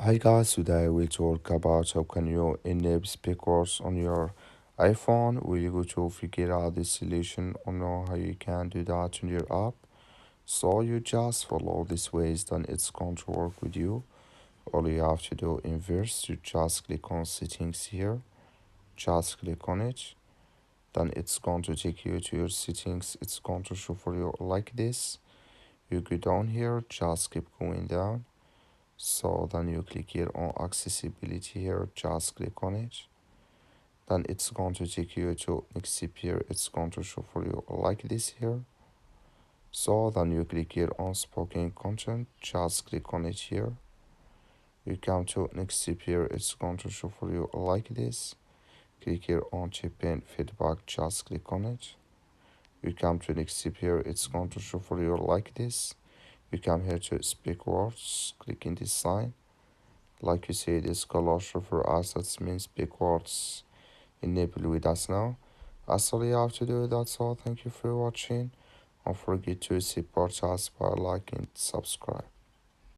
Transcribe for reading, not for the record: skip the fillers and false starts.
Hi guys, today we'll talk about how can you enable speakers on your iPhone. We're going to figure out the solution on how you can do that on your app. So you just follow this ways, then it's going to work with you. All you have to do in verse, you just click on settings here, just click on it. Then it's going to take you to your settings. It's going to show for you like this. You go down here, just keep going down. So then you click here on accessibility here, just click on it. Then it's going to take you to next step here. It's going to show for you like this here. So then you click here on spoken content, just click on it here. You come to next step here. It's going to show for you like this. Click here on chip in feedback, just click on it. You come to next step here. It's going to show for you like this. You come here to speak words, click in this sign. Like you see, this color show for us, that means big words enable with us now. That's all you have to do. That's all. Thank you for watching. Don't forget to support us by liking, subscribe.